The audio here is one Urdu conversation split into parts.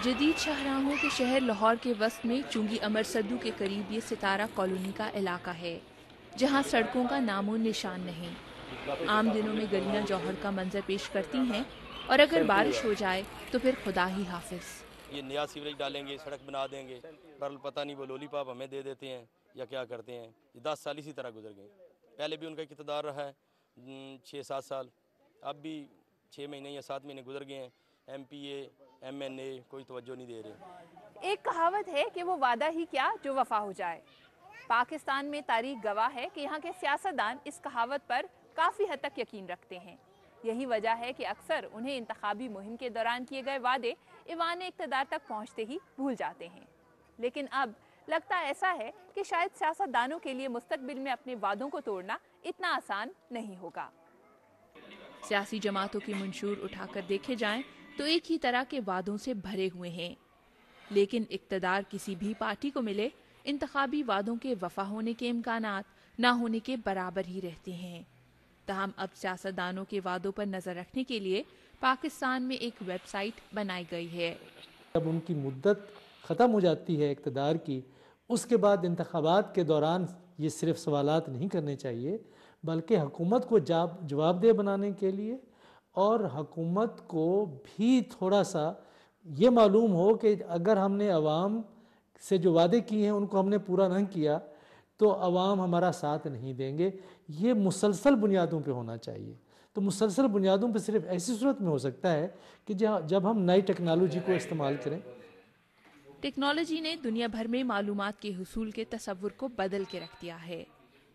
جدید شاہراہوں کے شہر لاہور کے وسط میں چنگی امر سدو کے قریب یہ ستارہ کالونی کا علاقہ ہے، جہاں سڑکوں کا نام و نشان نہیں۔ عام دنوں میں گلیاں جوہر کا منظر پیش کرتی ہیں، اور اگر بارش ہو جائے تو پھر خدا ہی حافظ۔ یہ نیا سیوریج ڈالیں گے، سڑک بنا دیں گے، پر پتہ نہیں وہ لولی پاپ ہمیں دے دیتے ہیں یا کیا کرتے ہیں۔ 10 سال اسی طرح گزر گئے، پہلے بھی ان کا اقتدار رہا ہے 6-7 سال، اب بھی 6 مہینے یا 7 مہینے گزر گئے ہیں، M P A M N A کوئی توجہ نہیں دے رہے۔ ایک کہاوت ہے کہ وہ وعدہ ہی کیا جو وفا ہو جائے۔ پاکستان میں تاریخ گواہ ہے کہ یہاں کے سیاستدان اس کہاوت پر کافی حد تک یقین رکھتے ہیں۔ یہی وجہ ہے کہ اکثر انہیں انتخابی مہم کے دوران کیے گئے وعدے ایوان اقتدار تک پہنچتے ہی بھول جاتے ہیں۔ لیکن اب لگتا ایسا ہے کہ شاید سیاستدانوں کے لیے مستقبل میں اپنے وعدوں کو توڑنا اتنا آسان نہیں ہوگا۔ سیاسی جماعتوں کے منشور اٹھا کر دیکھے جائیں تو ایک ہی طرح کے وعدوں سے بھرے ہوئے ہیں، لیکن اقتدار کسی بھی پارٹی کو ملے، انتخابی وعدوں کے وفا ہونے کے امکانات نہ ہونے کے برابر ہی رہتے ہیں۔ تاہم اب سیاستدانوں کے وعدوں پر نظر رکھنے کے لیے پاکستان میں ایک ویب سائٹ بنائی گئی ہے۔ جب ان کی مدت ختم ہو جاتی ہے اقتدار کی، اس کے بعد انتخابات کے دوران یہ صرف سوالات نہیں کرنے چاہیے، بلکہ حکومت کو جواب دہ بنانے کے لیے، اور حکومت کو بھی تھوڑا سا یہ معلوم ہو کہ اگر ہم نے عوام سے جو وعدے کیے ہیں ان کو ہم نے پورا نہیں کیا تو عوام ہمارا ساتھ نہیں دیں گے۔ یہ مسلسل بنیادوں پہ ہونا چاہیے۔ تو مسلسل بنیادوں پہ صرف ایسی صورت میں ہو سکتا ہے کہ جب ہم نئی ٹیکنالوجی کو استعمال کریں۔ ٹیکنالوجی نے دنیا بھر میں معلومات کے حصول کے تصور کو بدل کے رکھ دیا ہے۔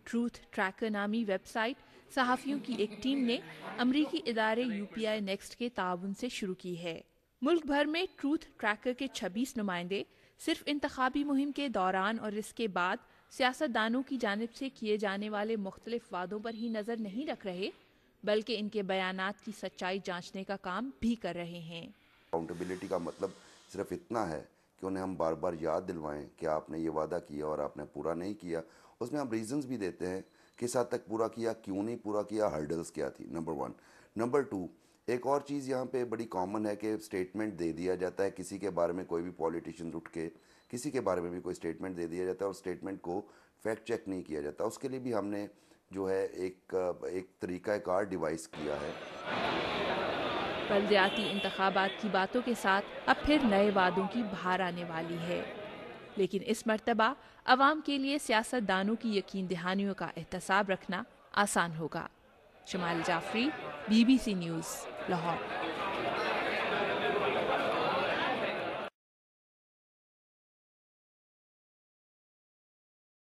ٹروتھ ٹریکر نامی ویب سائٹ صحافیوں کی ایک ٹیم نے امریکی ادارے UPI نیکسٹ کے تعاون سے شروع کی ہے۔ ملک بھر میں ٹروتھ ٹریکر کے 26 نمائندے صرف انتخابی مہم کے دوران اور اس کے بعد سیاستدانوں کی جانب سے کیے جانے والے مختلف وعدوں پر ہی نظر نہیں رکھ رہے، بلکہ ان کے بیانات کی سچائی جانچنے کا کام بھی کر رہے ہیں۔ اکاؤنٹیبلٹی کا مطلب صرف اتنا ہے کہ انہیں ہم بار بار یاد دلوائیں کہ آپ نے یہ وعدہ کیا اور آپ نے پورا نہیں کیا۔ اس میں ہم ریزنز بھی دیتے ہیں کس حد تک پورا کیا، کیوں نہیں پورا کیا، ہرڈلز کیا تھی، نمبر 1۔ نمبر 2، ایک اور چیز یہاں پہ بڑی کامن ہے کہ سٹیٹمنٹ دے دیا جاتا ہے کسی کے بارے میں، کوئی بھی پولیٹیشین اٹھ کے کسی کے بارے میں بھی کوئی سٹیٹمنٹ دے دیا جاتا ہے اور سٹیٹمنٹ کو فیکٹ چیک نہیں کیا جاتا۔ اس کے لیے بھی ہم نے جو ہے ایک طریقہ کار ڈیوائس کیا ہے۔ بلدیاتی انتخابات کی باتوں کے ساتھ اب پھر نئے وعدوں کی بہار آنے والی ہے، لیکن اس مرتبہ عوام کے لیے سیاست دانوں کی یقین دہانیوں کا احتساب رکھنا آسان ہوگا۔ شمال جعفری، BBC نیوز، لاہور۔